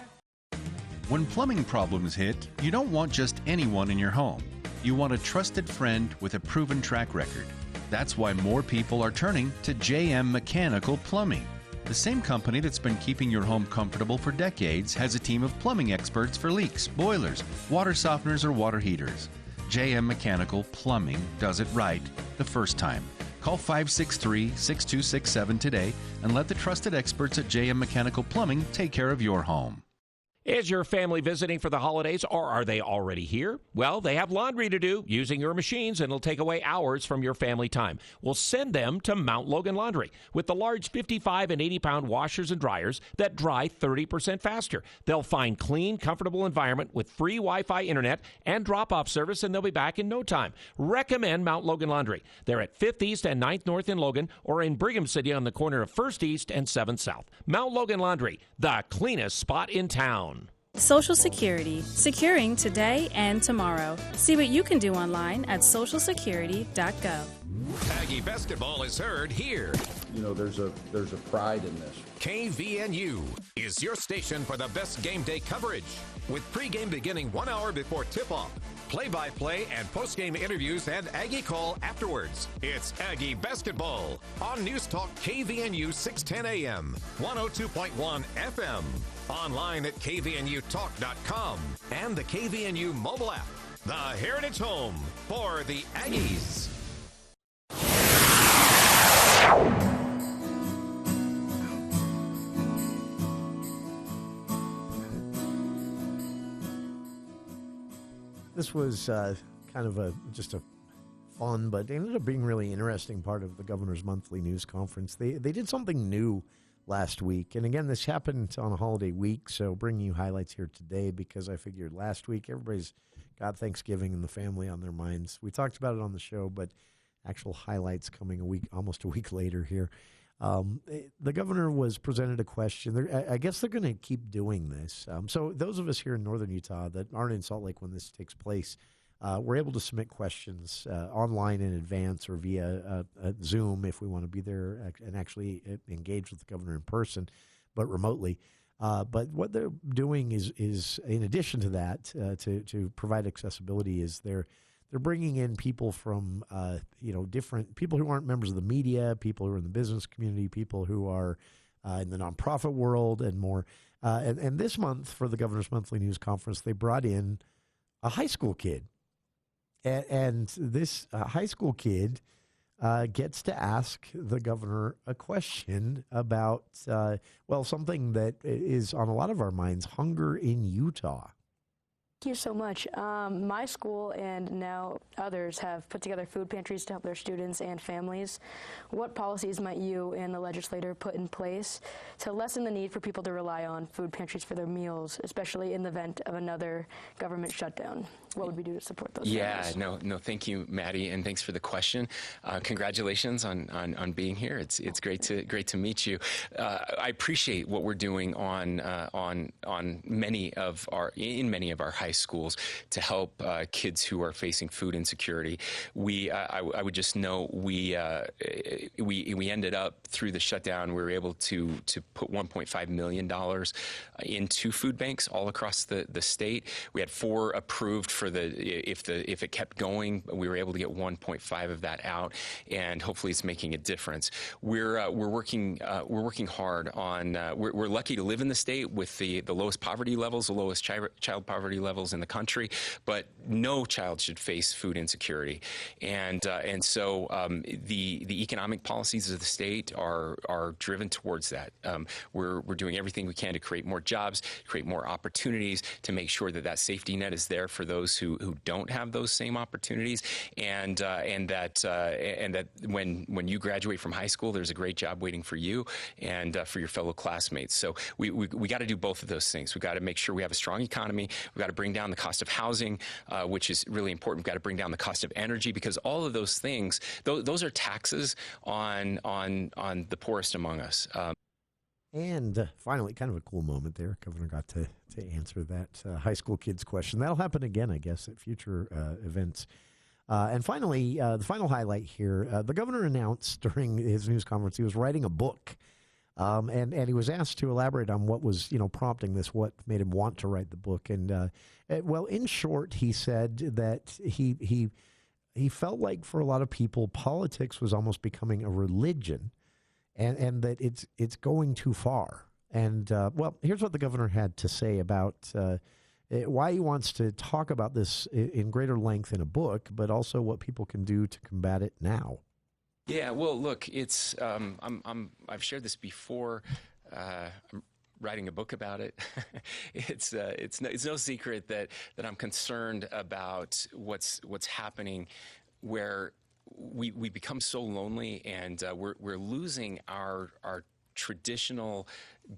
When plumbing problems hit, you don't want just anyone in your home. You want a trusted friend with a proven track record. That's why more people are turning to JM Mechanical Plumbing. The same company that's been keeping your home comfortable for decades has a team of plumbing experts for leaks, boilers, water softeners, or water heaters. JM Mechanical Plumbing does it right the first time. Call 563-6267 today and let the trusted experts at JM Mechanical Plumbing take care of your home. Is your family visiting for the holidays, or are they already here? Well, they have laundry to do using your machines, and it'll take away hours from your family time. We'll send them to Mount Logan Laundry with the large 55 and 80-pound washers and dryers that dry 30% faster. They'll find clean, comfortable environment with free Wi-Fi internet and drop-off service, and they'll be back in no time. Recommend Mount Logan Laundry. They're at 5th East and 9th North in Logan, or in Brigham City on the corner of 1st East and 7th South. Mount Logan Laundry, the cleanest spot in town. Social Security, securing today and tomorrow. See what you can do online at socialsecurity.gov. Aggie basketball is heard here. You know, there's a pride in this. KVNU is your station for the best game day coverage, with pregame beginning 1 hour before tip-off. play-by-play and post-game interviews and Aggie call afterwards. It's Aggie Basketball on News Talk KVNU 610 AM, 102.1 FM, online at kvnutalk.com, and the KVNU mobile app, the heritage home for the Aggies. This was kind of just a fun, but ended up being really interesting part of the governor's monthly news conference. They did something new last week. And again, this happened on a holiday week, so bringing you highlights here today because I figured last week everybody's got Thanksgiving and the family on their minds. We talked about it on the show, but actual highlights coming almost a week later here. The governor was presented a question. I guess they're going to keep doing this. So those of us here in northern Utah that aren't in Salt Lake when this takes place, we're able to submit questions online in advance or via Zoom if we want to be there and actually engage with the governor in person, but remotely. But what they're doing is in addition to that, to provide accessibility, is they're bringing in people from, different people who aren't members of the media, people who are in the business community, people who are in the nonprofit world and more. And this month for the Governor's Monthly News Conference, they brought in a high school kid. And this high school kid gets to ask the governor a question about, something that is on a lot of our minds, hunger in Utah. Thank you so much. My school and now others have put together food pantries to help their students and families. What policies might you and the legislator put in place to lessen the need for people to rely on food pantries for their meals, especially in the event of another government shutdown? What would we do to support those families? No, thank you, Maddie, and thanks for the question. Congratulations on being here. It's great to meet you. I appreciate what we're doing in many of our high schools to help kids who are facing food insecurity. I would just note we ended up through the shutdown. We were able to put $1.5 million into food banks all across the state. We had 4 approved for if it kept going. We were able to get 1.5 of that out, and hopefully it's making a difference. We're working hard on. We're lucky to live in the state with the lowest poverty levels, the lowest child poverty levels in the country, but no child should face food insecurity. And so the economic policies of the state are driven towards that. We're doing everything we can to create more jobs, create more opportunities, to make sure that safety net is there for those who don't have those same opportunities, and that when you graduate from high school, there's a great job waiting for you and for your fellow classmates. So we got to do both of those things. We got to make sure we have a strong economy. We got to bring down the cost of housing, which is really important. We've got to bring down the cost of energy, because all of those things, those are taxes on the poorest among us. And finally, kind of a cool moment there. Governor got to answer that high school kids question. That'll happen again, I guess, at future events. And finally, the final highlight here, the governor announced during his news conference he was writing a book. And he was asked to elaborate on what was, prompting this, what made him want to write the book. And, in short, he said that he felt like for a lot of people, politics was almost becoming a religion, and that it's going too far. And, here's what the governor had to say about why he wants to talk about this in greater length in a book, but also what people can do to combat it now. Yeah, well, look, it's I've shared this before. I'm writing a book about it. It's no secret that I'm concerned about what's happening, where we become so lonely, and we're losing our traditional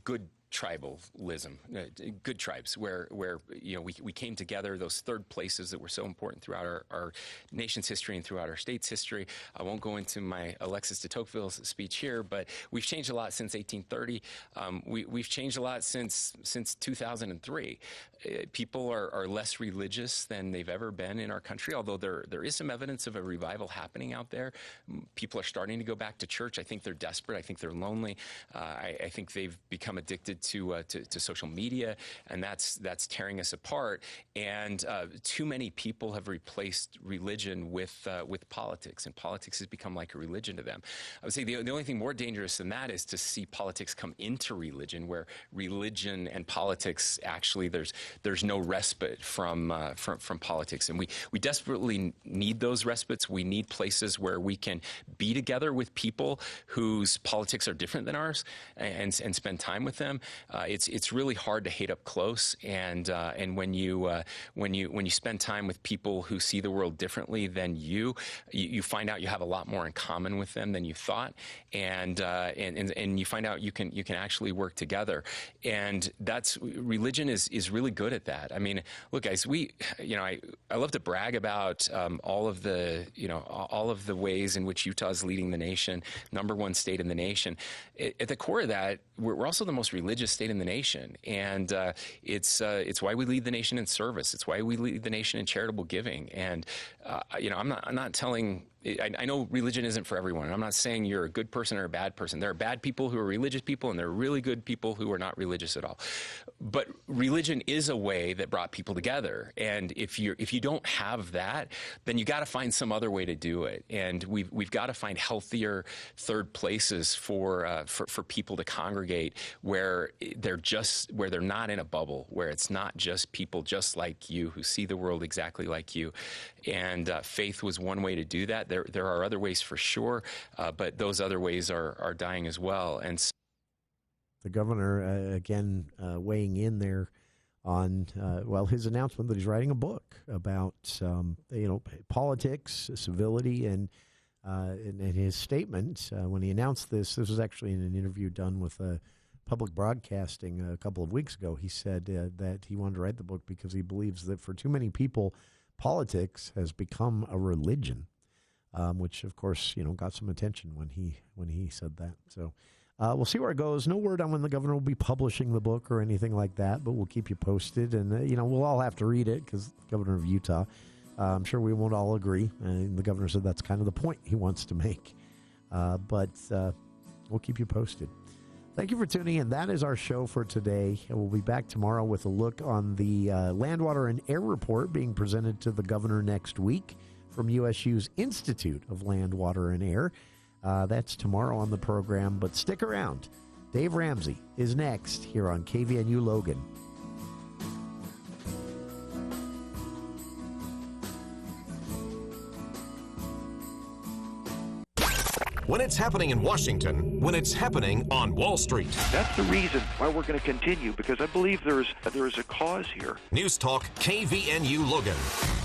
good tribalism, good tribes, where we came together, those third places that were so important throughout our nation's history and throughout our state's history. I won't go into my Alexis de Tocqueville's speech here, but we've changed a lot since 1830. We've changed a lot since 2003. People are less religious than they've ever been in our country, although there is some evidence of a revival happening out there. People are starting to go back to church. I think they're desperate. I think they're lonely. I think they've become addicted to social media, and that's tearing us apart. And too many people have replaced religion with politics, and politics has become like a religion to them. I would say the only thing more dangerous than that is to see politics come into religion, where religion and politics actually there's no respite from politics, and we desperately need those respites. We need places where we can be together with people whose politics are different than ours, and spend time with them. It's really hard to hate up close, and when you spend time with people who see the world differently than you find out you have a lot more in common with them than you thought, and you find out you can actually work together. And that's religion is really good at that. I mean, look, guys, I love to brag about all of the ways in which Utah is leading the nation, #1 state in the nation. At the core of that, we're also the most religious state in the nation, and it's why we lead the nation in service. It's why we lead the nation in charitable giving. And I'm not telling. I know religion isn't for everyone. I'm not saying you're a good person or a bad person. There are bad people who are religious people, and there are really good people who are not religious at all. But religion is a way that brought people together. And if you don't have that, then you got to find some other way to do it. And we've got to find healthier third places for people to congregate where they're not in a bubble, where it's not just people just like you who see the world exactly like you. And faith was one way to do that. There are other ways for sure, but those other ways are dying as well. And the governor, again, weighing in there on, his announcement that he's writing a book about, politics, civility, and his statement when he announced this was actually in an interview done with public broadcasting a couple of weeks ago. He said that he wanted to write the book because he believes that for too many people, politics has become a religion. Which, of course, got some attention when he said that. So we'll see where it goes. No word on when the governor will be publishing the book or anything like that, but we'll keep you posted. And, we'll all have to read it because governor of Utah. I'm sure we won't all agree. And the governor said that's kind of the point he wants to make. But we'll keep you posted. Thank you for tuning in. That is our show for today. We'll be back tomorrow with a look on the Land, Water, and Air report being presented to the governor next week from USU's Institute of Land, Water, and Air. That's tomorrow on the program, but stick around. Dave Ramsey is next here on KVNU Logan. When it's happening in Washington, when it's happening on Wall Street. That's the reason why we're going to continue, because I believe there is a cause here. News Talk KVNU Logan.